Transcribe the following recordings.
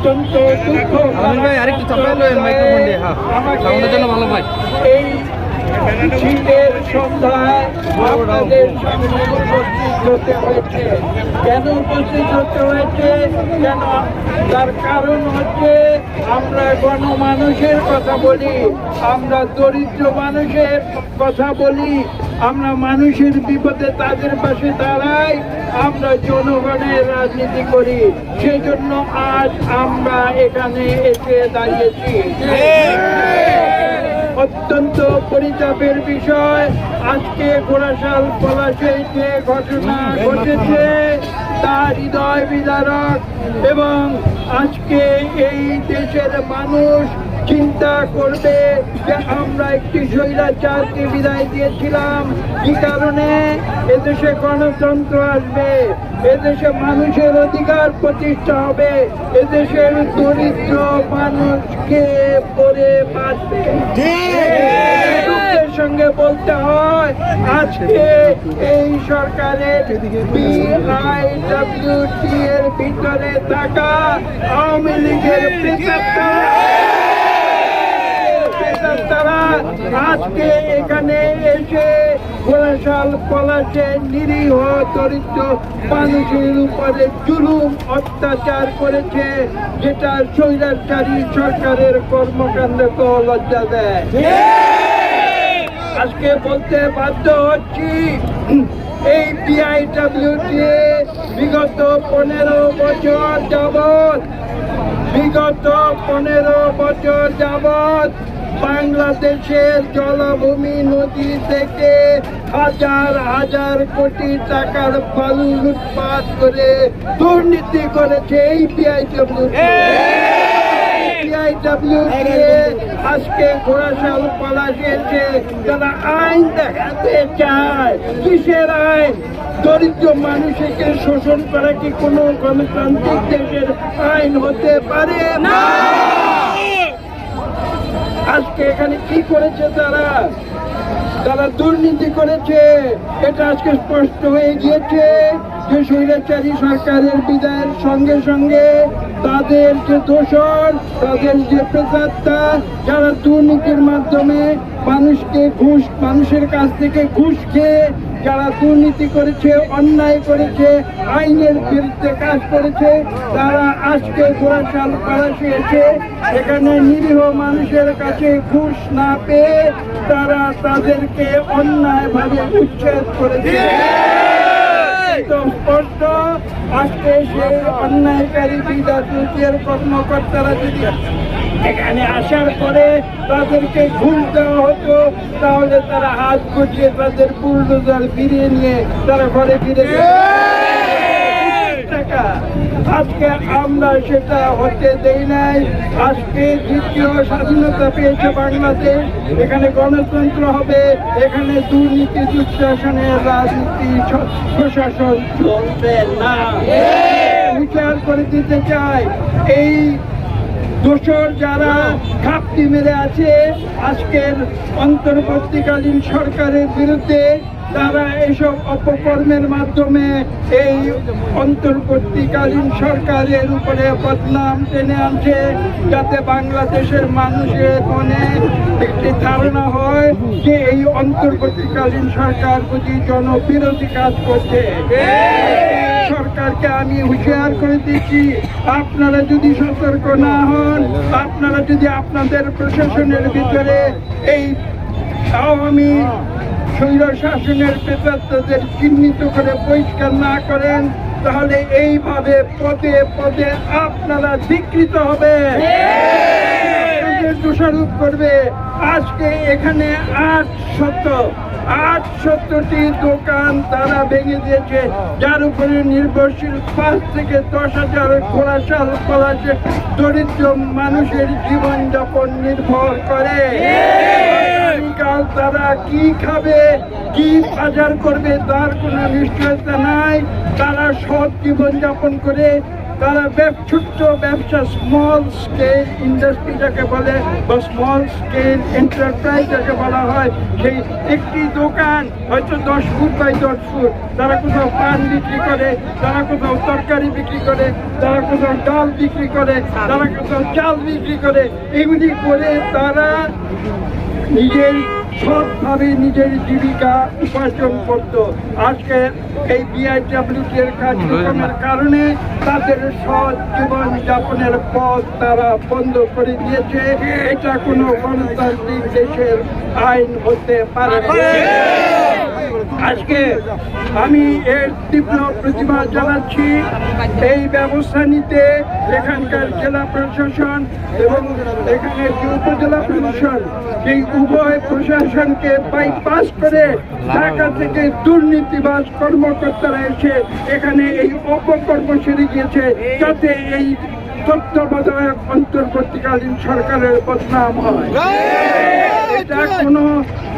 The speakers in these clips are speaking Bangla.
অত্যন্ত দুঃখ এই শীতের সন্ধ্যায় আপনাদের সামনে উপস্থিত হতে হয়েছে। কেন উপস্থিত হতে হয়েছে? কেন? তার কারণ হচ্ছে আমরা গণমানুষের কথা বলি, আমরা দরিদ্র মানুষের কথা বলি, আমরা মানুষের বিপদে তাদের পাশে দাঁড়াই, আমরা জনগণের রাজনীতি করি। সেজন্য আজ আমরা এখানে এসে দাঁড়িয়েছি। অত্যন্ত পরিতাপের বিষয়, আজকে ঘোড়াশাল পলাশে যে ঘটনা ঘটেছে তা হৃদয় বিদারক। এবং আজকে এই দেশের মানুষ চিন্তা করবে যে আমরা একটি স্বৈরাচারকে বিদায় দিয়েছিলাম, কি কারণে? এদেশে গণতন্ত্র আসবে, এদেশে মানুষের অধিকার প্রতিষ্ঠা হবে, এদেশের দরিদ্র মানুষকে পরে বাঁচবে। সঙ্গে বলতে হয় আজকে এই সরকারের BIWT এর ভিতরে থাকা আওয়ামী লীগের তারা আজকে এখানে এসে ঘোড়াশাল পলাশে নিরীহ দরিদ্র মানুষের উপরে জুলুম অত্যাচার করেছে, যেটা স্বৈরাচারী সরকারের কর্মকাণ্ডকে লজ্জা দেয়। আজকে বলতে বাধ্য হচ্ছি এই BIWT বিগত 15 বছর যাবৎ বাংলাদেশের জলাভূমি নদী থেকে হাজার হাজার কোটি টাকার বালু লুটপাট করে দুর্নীতি করেছে এই BIWT। আজকে ঘোড়াশাল পলাশে এসে যারা আইন দেখাতে চায়, কিসের আইন? দরিদ্র মানুষকে শোষণ করা কি কোনো গণতান্ত্রিক দেশের আইন হতে পারে না? আজকে এখানে কি করেছে তারা? দুর্নীতি করেছে। এটা আজকে স্পষ্ট হয়ে গিয়েছে যে স্বৈরাচারী সরকারের বিদায়ের সঙ্গে সঙ্গে তাদের যে দোসর, তাদের যে প্রেতাত্মা, যারা দুর্নীতির মাধ্যমে মানুষের কাছ থেকে ঘুষ খেয়ে যারা দুর্নীতি করেছে, অন্যায় করেছে, আইনের বিরুদ্ধে কাজ করেছে, তারা আজকে ঘোড়াশাল পলাশে এসে এখানে নিরীহ মানুষের কাছে ঘুষ না পেয়ে তারা তাদেরকে অন্যায়ভাবে উচ্ছেদ করেছে। স্পষ্ট আজকে সেই অন্যায়কারী BIWT কর্মকর্তারা যদি এখানে আসার পরে তাদেরকে ঘুষ দেওয়া হতো, তাহলে তারা হাত গুছিয়ে তাদের বুলডোজার ফিরিয়ে নিয়ে তারা ঘরে ফিরে টাকা। আজকে আমরা সেটা হতে দেই নাই। আজকে দ্বিতীয় স্বাধীনতা পেয়েছে বাংলাদেশ, এখানে গণতন্ত্র হবে, এখানে দুর্নীতি দুঃশাসনের রাজনীতি প্রশাসন চলবে না। বিচার করে দিতে চাই এই দোসর যারা ঘাপটি মেরে আছে আজকের অন্তর্বর্তীকালীন সরকারের বিরুদ্ধে, তারা এইসব অপকর্মের মাধ্যমে এই অন্তর্বর্তীকালীন সরকারের উপরে বদনাম টেনে আনছে, যাতে বাংলাদেশের মানুষের মনে একটি ধারণা হয় যে এই অন্তর্বর্তীকালীন সরকার বুঝি জনবিরোধী কাজ করছে। সরকারকে আমি হুঁশিয়ার করে দিচ্ছি, আপনারা যদি সতর্ক না হন, আপনারা যদি আপনাদের প্রশাসনের ভিতরে এই আওয়ামী স্বৈর শাসনের প্রেতাত্মাদের চিহ্নিত করে পরিষ্কার না করেন, তাহলে এইভাবে পদে পদে আপনারা ধিক্কৃত হবে, দোষারোপ করবে। আজকে এখানে 800টি দোকান তারা ভেঙে দিয়েছে, যার উপরে নির্ভরশীল 5 থেকে 10,000 ঘোড়াশাল পলাশে দরিদ্র মানুষের জীবনযাপন নির্ভর করে। তারা কি খাবে, কি বাজার করবে তার কোনো নিশ্চয়তা নাই। তারা সৎ জীবনযাপন করে তারা ছোট্ট ব্যবসা, স্মল স্কেল ইন্ডাস্ট্রি যাকে বলে বা স্মল স্কেল এন্টারপ্রাইজ যাকে বলা হয়, সেই একটি দোকান হয়তো 10 ফুট বাই 10 ফুট, তারা কোথাও পান বিক্রি করে, তারা কোথাও তরকারি বিক্রি করে, তারা কোথাও ডাল বিক্রি করে, তারা কোথাও চাল বিক্রি করে, এগুলি করে তারা নিজের সৎভাবে নিজের জীবিকা উপার্জন করত। আজকে এই বিআইডব্লিউটি এর কার্যক্রমের কারণে তাদের সৎ জীবন যাপনের পথ তারা বন্ধ করে দিয়েছে। এটা কোনো গণতান্ত্রিক দেশের আইন হতে পারে না। আজকে আমি এর তীব্র প্রতিবাদ জানাচ্ছি। এই ব্যবস্থা নিতে এখানকার জেলা প্রশাসন এবং এখানে যে উপজেলা প্রশাসন, এই উভয় প্রশাসনকে বাইপাস করে ঢাকা থেকে দুর্নীতিবাজ কর্মকর্তারা এসে এখানে এই অপকর্ম সেরে গিয়েছে, যাতে এই তত্ত্বাবধায়ক অন্তর্বর্তীকালীন সরকারের বদনাম হয়।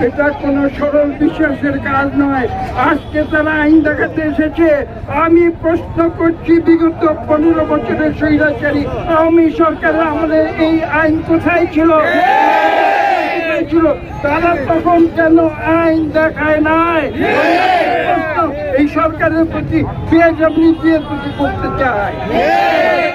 এটা কোনো সরল বিশ্বাসের কাজ নয়। আজকে তারা আইন দেখাতে এসেছে। আমি প্রশ্ন করছি, বিগত 15 বছরের স্বৈরাচারী আওয়ামী সরকারের আমাদের এই আইন কোথায় ছিল? তারা তখন কেন আইন দেখায় নাই? এই সরকারের প্রতি বিআইডব্লিউটি এর প্রতি করতে চায়।